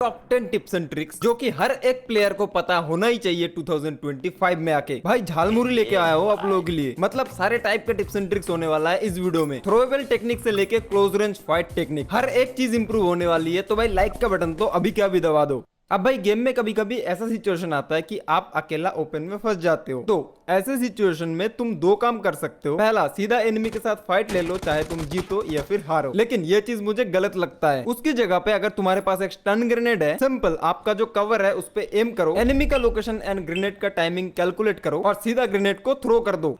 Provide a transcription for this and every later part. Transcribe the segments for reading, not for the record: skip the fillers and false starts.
Top 10 tips and tricks जो कि हर एक प्लेयर को पता होना ही चाहिए 2025 में आके। भाई झालमुरी लेके आया हो आप लोगों के लिए, मतलब सारे टाइप के टिप्स एंड ट्रिक्स होने वाला है इस वीडियो में। थ्रोएबल टेक्निक से लेके क्लोज रेंज फाइट टेक्निक, हर एक चीज इंप्रूव होने वाली है। तो भाई लाइक का बटन तो अभी क्या भी दबा दो। अब भाई गेम में कभी कभी ऐसा सिचुएशन आता है कि आप अकेला ओपन में फंस जाते हो, तो ऐसे सिचुएशन में तुम दो काम कर सकते हो। पहला, सीधा एनिमी के साथ फाइट ले लो, चाहे तुम जीतो या फिर हारो। लेकिन ये चीज मुझे गलत लगता है। उसकी जगह पे अगर तुम्हारे पास एक स्टन ग्रेनेड है, सिंपल आपका जो कवर है उस पे एम करो, एनिमी का लोकेशन एंड ग्रेनेड का टाइमिंग कैलकुलेट करो और सीधा ग्रेनेड को थ्रो कर दो।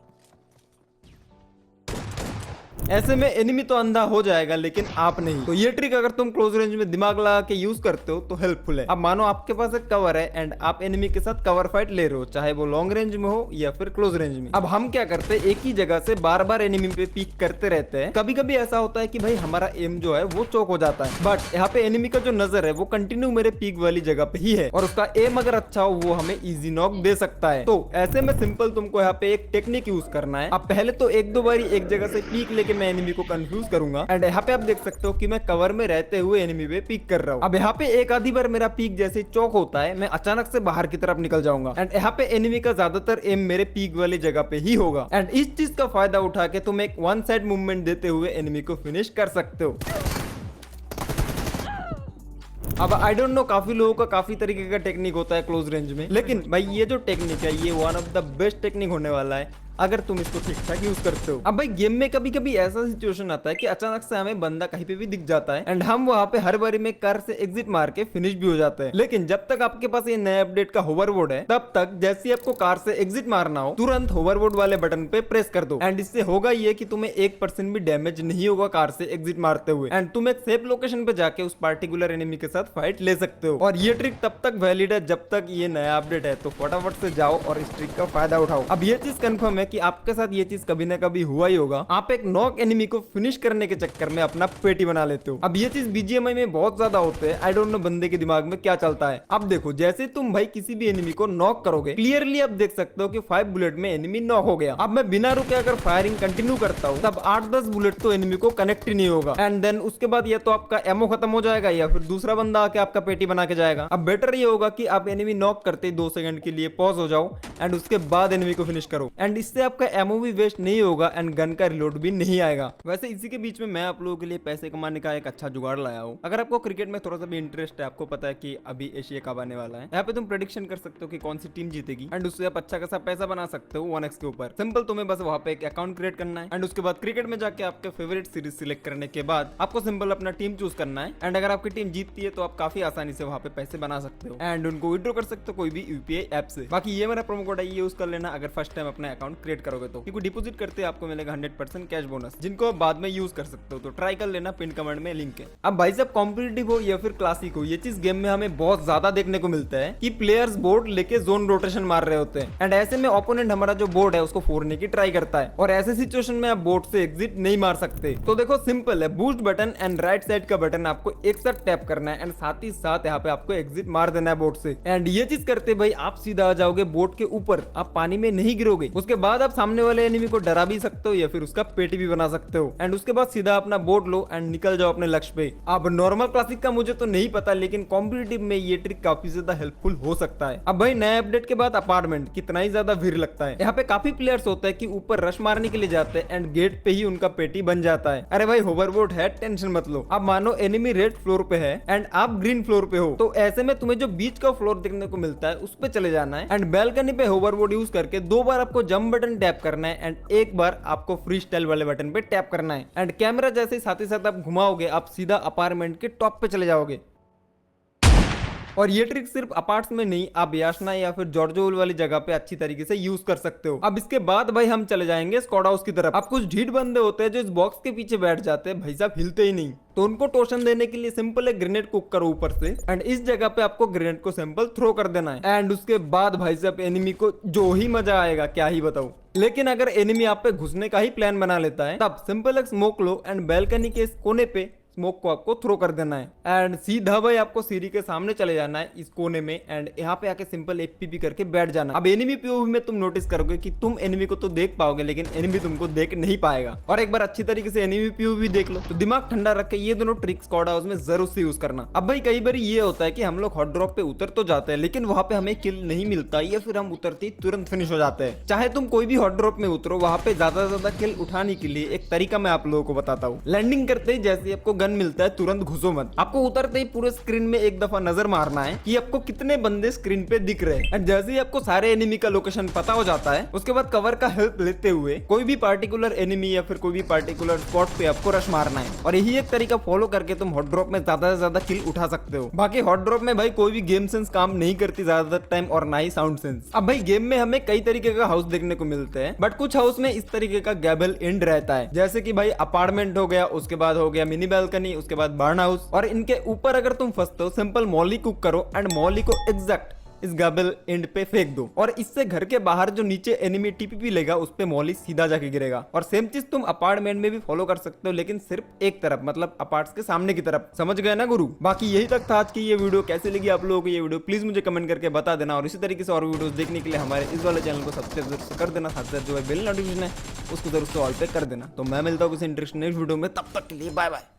ऐसे में एनिमी तो अंधा हो जाएगा लेकिन आप नहीं। तो ये ट्रिक अगर तुम क्लोज रेंज में दिमाग लगा के यूज करते हो तो हेल्पफुल है। अब मानो आपके पास एक कवर है एंड आप एनिमी के साथ कवर फाइट ले रहे हो, चाहे वो लॉन्ग रेंज में हो या फिर क्लोज रेंज में। अब हम क्या करते हैं, एक ही जगह से बार बार एनिमी पे पीक करते रहते हैं। कभी कभी ऐसा होता है कि भाई हमारा एम जो है वो चौक हो जाता है, बट यहाँ पे एनिमी का जो नजर है वो कंटिन्यू मेरे पीक वाली जगह पे ही है और उसका एम अगर अच्छा हो वो हमें इजी नॉक दे सकता है। तो ऐसे में सिंपल तुमको यहाँ पे एक टेक्निक यूज करना है। अब पहले तो एक दो बारी एक जगह से पीक लेके मैं एनिमी को कंफ्यूज करूंगा एंड यहाँ पे आप देख सकते हो कि मैं कवर में रहते हुए एनिमी पे पीक कर रहा हूँ। अब यहाँ पे एक आधी बार मेरा पीक जैसे चौक होता है, मैं अचानक से बाहर की तरफ निकल जाऊंगा एंड यहाँ पे एनिमी का ज्यादातर एम मेरे पीक वाली जगह पे ही होगा एंड इस चीज का फायदा उठा के तुम एक वन साइड मूवमेंट देते हुए एनिमी को फिनिश कर सकते हो। अब आई डोंट नो, काफी लोगों का काफी तरीके का टेक्निक होता है क्लोज रेंज में, लेकिन भाई ये जो टेक्निक है ये one of the best technique होने वाला है अगर तुम इसको ठीक ठाक यूज करते हो। अब भाई गेम में कभी कभी ऐसा सिचुएशन आता है कि अचानक से हमें बंदा कहीं पे भी दिख जाता है एंड हम वहां पे हर बारी में कार से एग्जिट मार के फिनिश भी हो जाते हैं। लेकिन जब तक आपके पास ये नए अपडेट का होवरबोर्ड है, तब तक जैसे आपको कार से एग्जिट मारना हो, तुरंत होवरबोर्ड वाले बटन पे प्रेस कर दो एंड इससे होगा ये कि तुम्हें 1% भी डैमेज नहीं होगा कार से एग्जिट मारते हुए एंड तुम एक सेफ लोकेशन पे जाके उस पार्टिकुलर एनिमी के साथ फाइट ले सकते हो। और ये ट्रिक तब तक वैलिड है जब तक ये नया अपडेट है, तो फटाफट से जाओ और इस ट्रिक का फायदा उठाओ। अब ये चीज कंफर्म है कि आपके साथ ये चीज कभी ना कभी हुआ ही होगा, आप एक नॉक एनिमी को फिनिश करने के चक्कर में अपना पेटी बना लेते हो। अब ये चीज बीजीएमआई में बहुत ज्यादा होते हैं। आई डोंट नो बंदे के दिमाग में क्या चलता है। अब देखो, जैसे तुम भाई किसी भी एनिमी को नॉक करोगे, क्लियरली आप देख सकते हो कि 5 बुलेट में एनिमी नॉक हो गया। अब मैं बिना रुके अगर फायरिंग कंटिन्यू करता हूँ, तब 8-10 बुलेट तो एनिमी को कनेक्ट ही नहीं होगा एंड देन उसके बाद या तो आपका एमओ खत्म हो जाएगा या फिर दूसरा बंदा आके आपका पेटी बना के जाएगा। अब बेटर ये होगा कि आप एनिमी नॉक करते 2 सेकंड के लिए पॉज हो जाओ एंड उसके बाद एनिमी को फिनिश करो एंड इससे आपका एमओ भी वेस्ट नहीं होगा एंड गन का रिलोड भी नहीं आएगा। वैसे इसी के बीच में मैं आप लोगों के लिए पैसे कमाने का एक अच्छा जुगाड़ लाया हूँ। अगर आपको क्रिकेट में थोड़ा सा भी इंटरेस्ट है, आपको पता है कि अभी एशिया कप आने वाला है, यहाँ पे तुम प्रेडिक्शन कर सकते हो कि कौन सी टीम जीतेगी एंड उससे आप अच्छा खासा पैसा बना सकते हो 1x के ऊपर। सिंपल, तुम्हें बस वहाँ पे एक अकाउंट क्रिएट करना है एंड उसके बाद क्रिकेट में जाके आपके फेवरेट सीरीज सिलेक्ट करने के बाद आपको सिंपल अपना टीम चूज करना है एंड अगर आपकी टीम जीतती है तो आप काफी आसानी से वहाँ पे पैसे बना सकते हो एंड उनको विड्रॉ कर सकते हो कोई भी यूपीआई ऐप से। बाकी ये मेरा प्रोमो कोड है, ये यूज कर लेना अगर फर्स्ट टाइम अपना अकाउंट क्रिएट करोगे तो, क्योंकि डिपॉजिट करते आपको मिलेगा 100% कैश बोनस, जिनको आप बाद में यूज कर सकते हो। तो ट्राई कर लेना, पिन कमेंट में लिंक है। अब भाई साहब, कॉम्पिटिटिव हो या फिर क्लासिक हो, ये चीज गेम में हमें बहुत ज्यादा देखने को मिलता है कि प्लेयर्स बोर्ड लेके जोन रोटेशन मार रहे होते हैं एंड ऐसे में ओपोनेंट हमारा जो बोर्ड है उसको फोड़ने की ट्राई करता है और ऐसे सिचुएशन में आप बोर्ड से एग्जिट नहीं मार सकते। तो देखो, सिंपल है, boost button and right side का बटन आपको एक साथ टैप करना है एंड साथ ही साथ यहाँ पे आपको एग्जिट मार देना है बोर्ड से एंड ये चीज करते भाई आप सीधा आ जाओगे बोर्ड के ऊपर, आप पानी में नहीं गिरोगे। उसके बाद आप सामने वाले एनिमी को डरा भी सकते हो या फिर उसका पेटी भी बना सकते हो एंड उसके बाद सीधा अपना बोर्ड लो एंड निकल जाओ अपने लक्ष्य पे। अब नॉर्मल क्लासिक का मुझे तो नहीं पता, लेकिन कॉम्पिटिटिव में ये ट्रिक काफी ज्यादा हेल्पफुल हो सकता है। अब भाई नए अपडेट के बाद अपार्टमेंट कितना ही ज्यादा भीड़ लगता है। यहाँ पे काफी प्लेयर्स होते हैं कि ऊपर रश मारने के लिए जाते हैं एंड गेट पे ही उनका पेटी बन जाता है। अरे भाई होवरबोर्ड है, टेंशन मत लो। अब मानो एनिमी रेड फ्लोर पे है एंड आप ग्रीन फ्लोर पे हो, तो ऐसे में तुम्हें जो बीच का फ्लोर देखने को मिलता है उस पे चले जाना है एंड बैल्कनी पे होवरबोर्ड यूज करके 2 बार आपको जंप बटन टैप करना है एंड 1 बार आपको फ्री स्टाइल वाले बटन पे टैप करना है एंड कैमरा जैसे ही साथ आप घुमाओगे, आप सीधा अपार्टमेंट के टॉप पे चले जाओगे। और ये ट्रिक सिर्फ अपार्ट्स में नहीं, आप याशना या फिर जॉर्जोल वाली जगह पे अच्छी तरीके से यूज कर सकते हो। अब इसके बाद भाई हम चले जाएंगे स्क्वाड हाउस की तरफ। अब कुछ ढीठ बंदे होते हैं जो इस बॉक्स के पीछे बैठ जाते हैं, भाई साहब हिलते ही नहीं, तो उनको टोशन देने के लिए सिंपल एक ग्रेनेड कुक करो ऊपर से एंड इस जगह पे आपको ग्रेनेड को सिंपल थ्रो कर देना है एंड उसके बाद भाई साहब एनिमी को जो ही मजा आएगा क्या ही बताऊं। लेकिन अगर एनिमी आप पे घुसने का ही प्लान बना लेता है, तब सिंपल एक स्मोक लो एंड बैल्कनी के इस कोने पे स्मोक को आपको थ्रो कर देना है एंड सीधा भाई आपको सीढ़ी के सामने चले जाना है इस कोने में एंड यहाँ पे आके सिंपल एफपीपी करके बैठ जाना। अब एनिमी पीओवी में तुम नोटिस करोगे कि तुम एनिमी को तो देख पाओगे लेकिन एनिमी तुमको देख नहीं पाएगा। और एक बार अच्छी तरीके से एनिमी पीओवी देख लो तो दिमाग ठंडा रख के ये दोनों ट्रिक्स स्क्वाड हाउस में जरूर से यूज करना। अब भाई कई बार ये होता है कि हम लोग हॉट ड्रॉप पे उतर तो जाते हैं लेकिन वहां पे हमें किल नहीं मिलता या फिर हम उतरते ही तुरंत फिनिश हो जाते हैं। चाहे तुम कोई भी हॉट ड्रॉप में उतरो वहां पे ज्यादा से ज्यादा किल उठाने के लिए एक तरीका मैं आप लोगों को बताता हूँ। लैंडिंग करते ही जैसे आपको गन मिलता है तुरंत घुसो मत। आपको उतरते ही पूरे स्क्रीन में एक दफा नजर मारना है कि आपको कितने बंदे स्क्रीन पे दिख रहे हैं। जैसे ही आपको सारे एनिमी का लोकेशन पता हो जाता है उसके बाद कवर का हेल्प लेते हुए कोई भी पार्टिकुलर एनिमी या फिर कोई भी पार्टिकुलर स्पॉट पे आपको रश मारना है और यही एक तरीका फॉलो करके तुम हॉट ड्रॉप में ज्यादा से ज्यादा किल उठा सकते हो। बाकी हॉट ड्रॉप में भाई कोई भी गेम सेंस काम नहीं करती ज्यादातर टाइम और ना ही साउंड सेंस। अब भाई गेम में हमें कई तरीके का हाउस देखने को मिलते हैं बट कुछ हाउस में इस तरीके का गैबल एंड रहता है जैसे कि भाई अपार्टमेंट हो गया, उसके बाद हो गया मिनी बालकनी, उसके बाद बर्न हाउस। और इनके ऊपर अगर तुम फंसते हो सिंपल मॉली कुक करो एंड मॉली को एग्जैक्ट इस गैबल एंड पे फेंक दो और इससे घर के बाहर जो नीचे एनिमी टीपीपी लेगा उस पे मॉली सीधा जाके गिरेगा। और सेम चीज तुम अपार्टमेंट में भी फॉलो कर सकते हो लेकिन सिर्फ एक तरफ, मतलब अपार्ट्स के सामने की तरफ। समझ गए ना गुरु? बाकी यही तक था आज की ये वीडियो। कैसे लगी आप लोगों को ये वीडियो प्लीज मुझे कमेंट करके बता देना और इसी तरीके से और वीडियोस देखने के लिए हमारे इस वाले चैनल को सब्सक्राइब जरूर कर देना, साथ साथ जो है बेल नोटिफिकेशन है उसको जरूर से ऑल पे कर देना। तो मैं मिलता हूँ किसी इंटरेस्टिंग नेक्स्ट वीडियो में, तब तक के लिए बाय बाय।